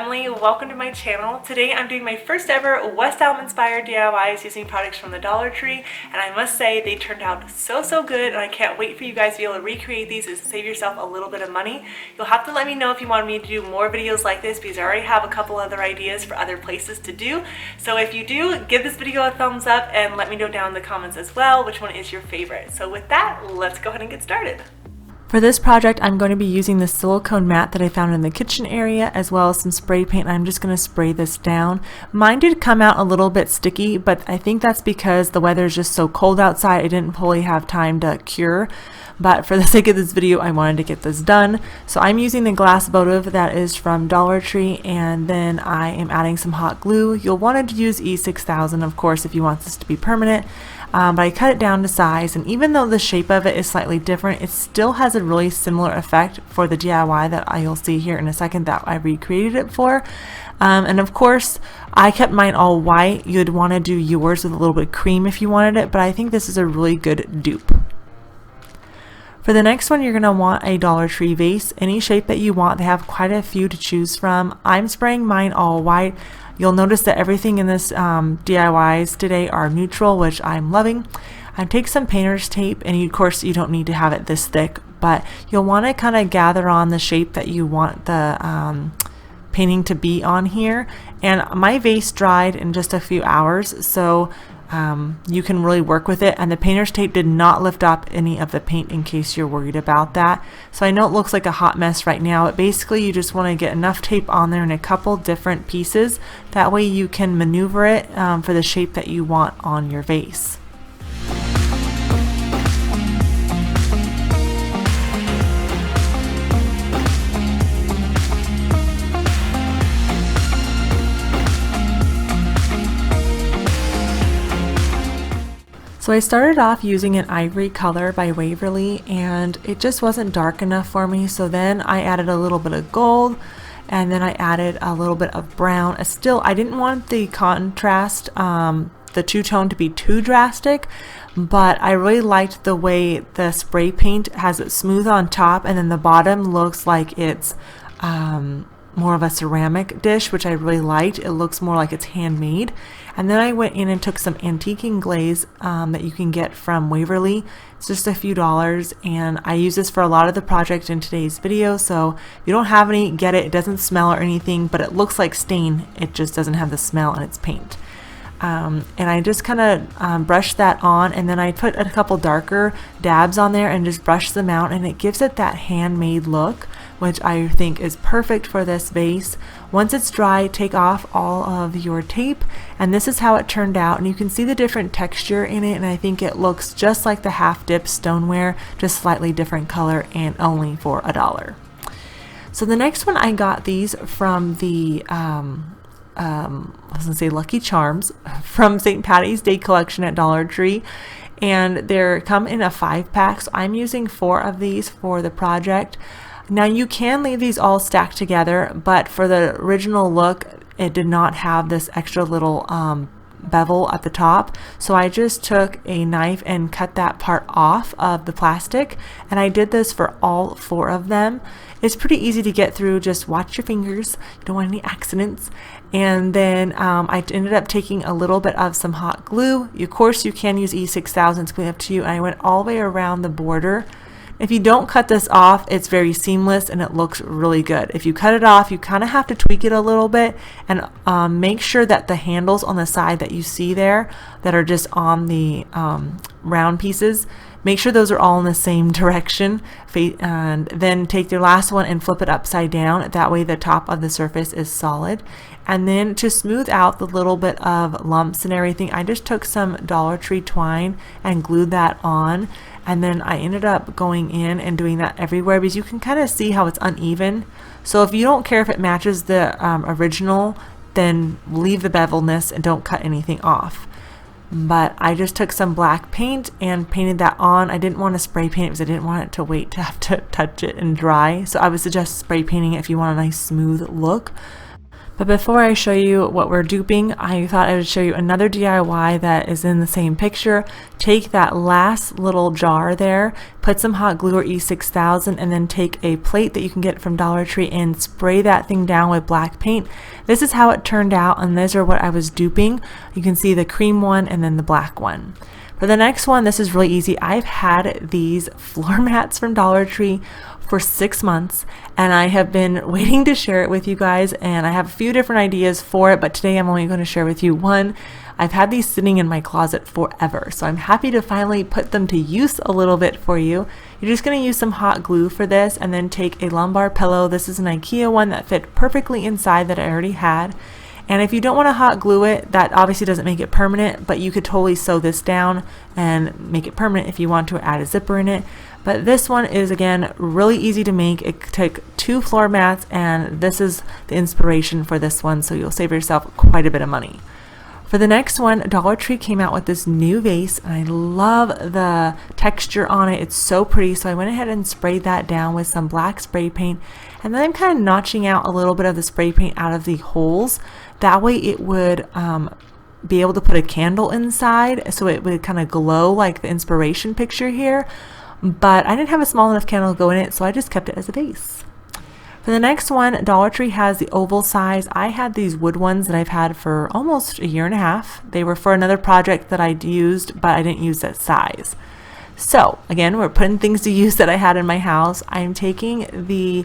Emily. Welcome to my channel. Today I'm doing my first ever West Elm inspired DIYs using products from the Dollar Tree, and I must say they turned out so good, and I can't wait for you guys to be able to recreate these and save yourself a little bit of money. You'll have to let me know if you want me to do more videos like this, because I already have a couple other ideas for other places to do. So if you do, give this video a thumbs up and let me know down in the comments as well which one is your favorite. So with that, let's go ahead and get started. For this project, I'm going to be using the silicone mat that I found in the kitchen area, as well as some spray paint. I'm just going to spray this down. Mine did come out a little bit sticky, but I think that's because the weather is just so cold outside, I didn't fully have time to cure. But for the sake of this video, I wanted to get this done. So I'm using the glass votive that is from Dollar Tree, and then I am adding some hot glue. You'll want to use E6000, of course, if you want this to be permanent. But I cut it down to size, and even though the shape of it is slightly different, it still has a really similar effect for the DIY that you'll see here in a second that I recreated it for. And of course, I kept mine all white. You'd want to do yours with a little bit of cream if you wanted it, but I think this is a really good dupe. For the next one, you're going to want a Dollar Tree vase, any shape that you want. They have quite a few to choose from. I'm spraying mine all white. You'll notice that everything in this DIYs today are neutral, which I'm loving. I take some painter's tape, and of course you don't need to have it this thick, but you'll want to kind of gather on the shape that you want the painting to be on here. And my vase dried in just a few hours, so you can really work with it, and the painter's tape did not lift up any of the paint in case you're worried about that. So I know it looks like a hot mess right now, but basically you just want to get enough tape on there in a couple different pieces. That way you can maneuver it for the shape that you want on your vase. So I started off using an ivory color by Waverly, and it just wasn't dark enough for me, so then I added a little bit of gold, and then I added a little bit of brown. Still, I didn't want the contrast, the two-tone to be too drastic, but I really liked the way the spray paint has it smooth on top, and then the bottom looks like it's more of a ceramic dish, which I really liked. It looks more like it's handmade. And then I went in and took some antiquing glaze that you can get from Waverly. It's just a few dollars, and I use this for a lot of the project in today's video. So if you don't have any, get it. It doesn't smell or anything, but it looks like stain. It just doesn't have the smell, and it's paint. And I just kind of brushed that on, and then I put a couple darker dabs on there and just brushed them out, and it gives it that handmade look, which I think is perfect for this vase. Once it's dry, take off all of your tape, and this is how it turned out. And you can see the different texture in it, and I think it looks just like the half dip stoneware, just slightly different color, and only for $1. So the next one, I got these from the I was gonna say Lucky Charms from St. Patty's Day collection at Dollar Tree, and they come in a 5-pack, so I'm using 4 of these for the project. Now you can leave these all stacked together, but for the original look it did not have this extra little bevel at the top, so I just took a knife and cut that part off of the plastic, and I did this for all 4 of them. It's pretty easy to get through, just watch your fingers, you don't want any accidents. And then I ended up taking a little bit of some hot glue. Of course you can use E6000, it's completely up to you, and I went all the way around the border. If you don't cut this off, it's very seamless and it looks really good. If you cut it off, you kind of have to tweak it a little bit, and make sure that the handles on the side that you see there that are just on the round pieces, make sure those are all in the same direction, and then take your last one and flip it upside down. That way the top of the surface is solid. And then to smooth out the little bit of lumps and everything, I just took some Dollar Tree twine and glued that on. And then I ended up going in and doing that everywhere, because you can kind of see how it's uneven. So if you don't care if it matches the original, then leave the bevelness and don't cut anything off. But I just took some black paint and painted that on. I didn't want to spray paint it because I didn't want it to wait to have to touch it and dry. So I would suggest spray painting it if you want a nice smooth look. But before I show you what we're duping, I thought I would show you another DIY that is in the same picture. Take that last little jar there, put some hot glue or E6000, and then take a plate that you can get from Dollar Tree and spray that thing down with black paint. This is how it turned out, and these are what I was duping. You can see the cream one and then the black one. For the next one, this is really easy. I've had these floor mats from Dollar Tree for 6 months, and I have been waiting to share it with you guys, and I have a few different ideas for it, but today I'm only going to share with you one. I've had these sitting in my closet forever, so I'm happy to finally put them to use a little bit for you. You're just going to use some hot glue for this, and then take a lumbar pillow. This is an IKEA one that fit perfectly inside that I already had. And if you don't want to hot glue it, that obviously doesn't make it permanent, but you could totally sew this down and make it permanent if you want to add a zipper in it. But this one is, again, really easy to make. It took 2 floor mats, and this is the inspiration for this one, so you'll save yourself quite a bit of money. For the next one, Dollar Tree came out with this new vase, and I love the texture on it. It's so pretty, so I went ahead and sprayed that down with some black spray paint, and then I'm kind of notching out a little bit of the spray paint out of the holes. That way it would be able to put a candle inside, so it would kind of glow like the inspiration picture here. But I didn't have a small enough candle to go in it, so I just kept it as a vase. For the next one, Dollar Tree has the oval size. I had these wood ones that I've had for almost a year and a half. They were for another project that I'd used, but I didn't use that size. So again, we're putting things to use that I had in my house. I'm taking the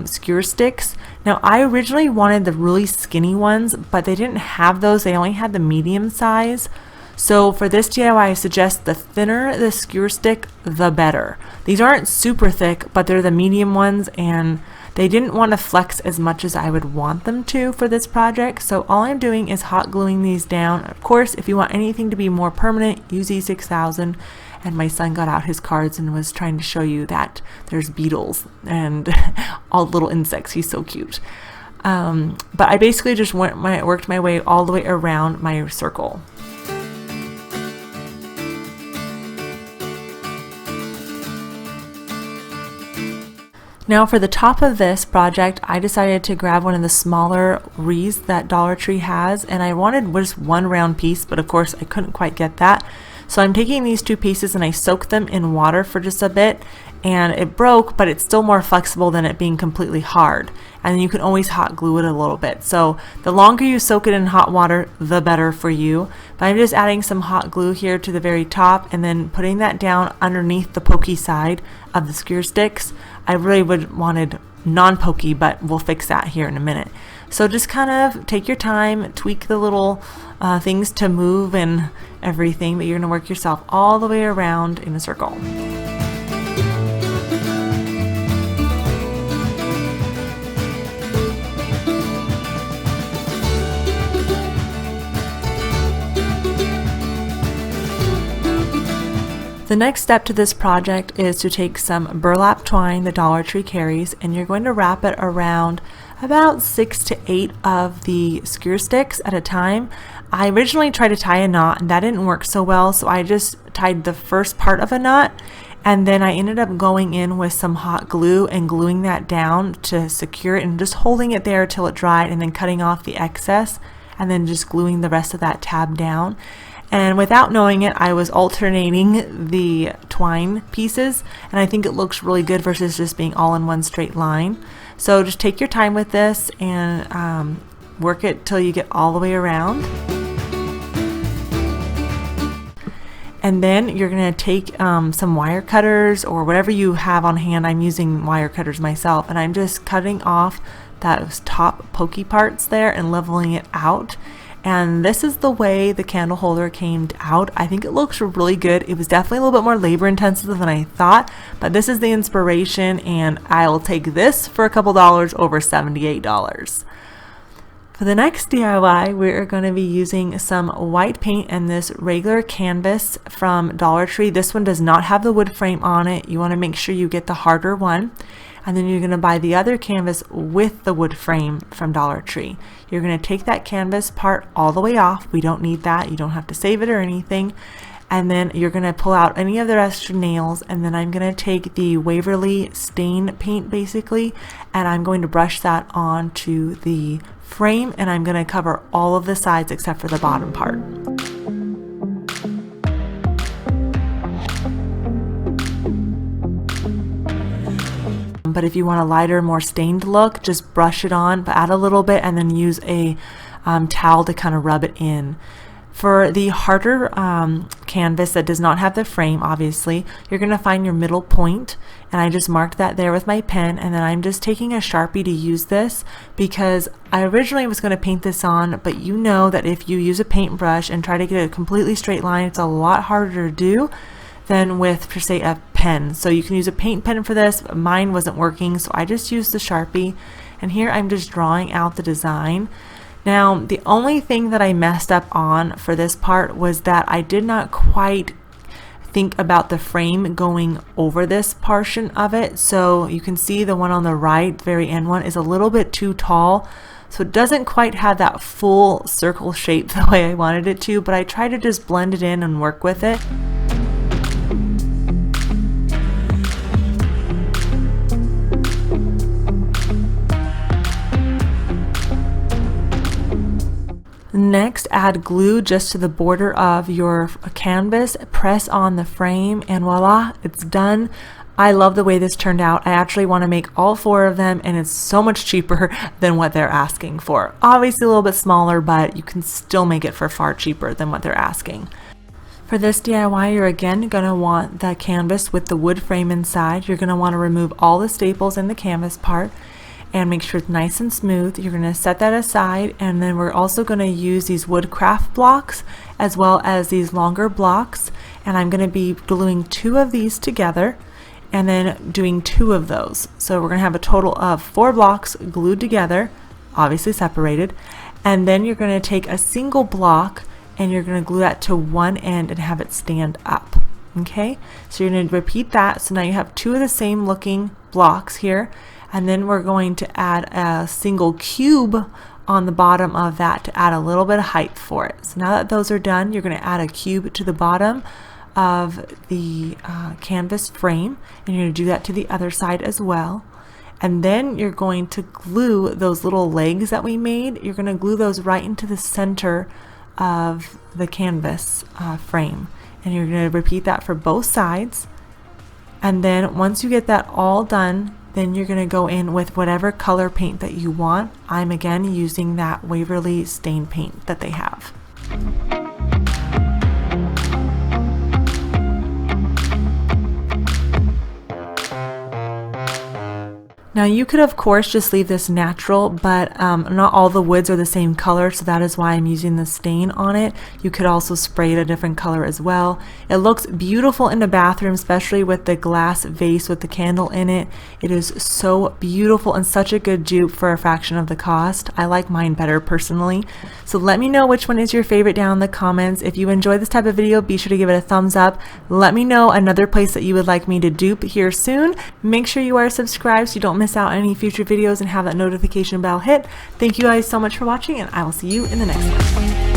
skewer sticks. Now, I originally wanted the really skinny ones, but they didn't have those. They only had the medium size. So for this DIY, I suggest the thinner the skewer stick, the better. These aren't super thick, but they're the medium ones, and they didn't want to flex as much as I would want them to for this project. So all I'm doing is hot gluing these down. Of course, if you want anything to be more permanent, use E6000. And my son got out his cards and was trying to show you that there's beetles and all little insects. He's so cute. But I basically just worked my way all the way around my circle. Now for the top of this project, I decided to grab one of the smaller wreaths that Dollar Tree has, and I wanted just one round piece, but of course I couldn't quite get that. So I'm taking these 2 pieces and I soaked them in water for just a bit, and it broke, but it's still more flexible than it being completely hard. And then you can always hot glue it a little bit. So the longer you soak it in hot water, the better for you. But I'm just adding some hot glue here to the very top and then putting that down underneath the pokey side of the skewer sticks. I really would wanted non-pokey, but we'll fix that here in a minute. So just kind of take your time, tweak the little things to move and everything, but you're going to work yourself all the way around in a circle. The next step to this project is to take some burlap twine the Dollar Tree carries, and you're going to wrap it around about 6 to 8 of the skewer sticks at a time. I originally tried to tie a knot and that didn't work so well, so I just tied the first part of a knot, and then I ended up going in with some hot glue and gluing that down to secure it and just holding it there till it dried, and then cutting off the excess and then just gluing the rest of that tab down. And without knowing it, I was alternating the twine pieces, and I think it looks really good versus just being all in one straight line. So just take your time with this and work it till you get all the way around. And then you're going to take some wire cutters or whatever you have on hand. I'm using wire cutters myself, and I'm just cutting off those top pokey parts there and leveling it out. And this is the way the candle holder came out. I think it looks really good. It was definitely a little bit more labor intensive than I thought, but this is the inspiration, and I'll take this for a couple dollars over $78. For the next DIY, we're going to be using some white paint and this regular canvas from Dollar Tree. This one does not have the wood frame on it. You want to make sure you get the harder one. And then you're going to buy the other canvas with the wood frame from Dollar Tree. You're going to take that canvas part all the way off. We don't need that. You don't have to save it or anything. and then you're going to pull out any of the extra nails, and then I'm going to take the Waverly stain paint basically, and I'm going to brush that onto the frame, and I'm going to cover all of the sides except for the bottom part. But if you want a lighter, more stained look, just brush it on, but add a little bit, and then use a towel to kind of rub it in. For the harder canvas that does not have the frame, obviously, you're going to find your middle point, and I just marked that there with my pen, and then I'm just taking a Sharpie to use this because I originally was going to paint this on, but you know that if you use a paintbrush and try to get a completely straight line, it's a lot harder to do than with, per se, a pen. So you can use a paint pen for this, but mine wasn't working, so I just used the Sharpie, and here I'm just drawing out the design. Now, the only thing that I messed up on for this part was that I did not quite think about the frame going over this portion of it. So you can see the one on the right, the very end one, is a little bit too tall. So it doesn't quite have that full circle shape the way I wanted it to, but I tried to just blend it in and work with it. Next, add glue just to the border of your canvas, press on the frame, and voila, it's done. I love the way this turned out. I actually want to make all 4 of them, and it's so much cheaper than what they're asking for. Obviously a little bit smaller, but you can still make it for far cheaper than what they're asking. For this DIY, you're again going to want the canvas with the wood frame inside. You're going to want to remove all the staples in the canvas part and make sure it's nice and smooth. You're going to set that aside, and then we're also going to use these wood craft blocks as well as these longer blocks, and I'm going to be gluing 2 of these together and then doing 2 of those. So we're going to have a total of 4 blocks glued together, obviously separated, and then you're going to take a single block and you're going to glue that to one end and have it stand up. Okay, so you're going to repeat that. So now you have 2 of the same looking blocks here, and then we're going to add a single cube on the bottom of that to add a little bit of height for it. So now that those are done, you're going to add a cube to the bottom of the canvas frame, and you're going to do that to the other side as well. And then you're going to glue those little legs that we made. You're going to glue those right into the center of the canvas frame, and you're going to repeat that for both sides. And then once you get that all done, then you're going to go in with whatever color paint that you want. I'm again using that Waverly stain paint that they have. Now you could of course just leave this natural, but not all the woods are the same color, so that is why I'm using the stain on it. You could also spray it a different color as well. It looks beautiful in the bathroom, especially with the glass vase with the candle in it. It is so beautiful and such a good dupe for a fraction of the cost. I like mine better personally. So let me know which one is your favorite down in the comments. If you enjoy this type of video, be sure to give it a thumbs up. Let me know another place that you would like me to dupe here soon. Make sure you are subscribed so you don't miss out on any future videos and have that notification bell hit. Thank you guys so much for watching, and I will see you in the next one.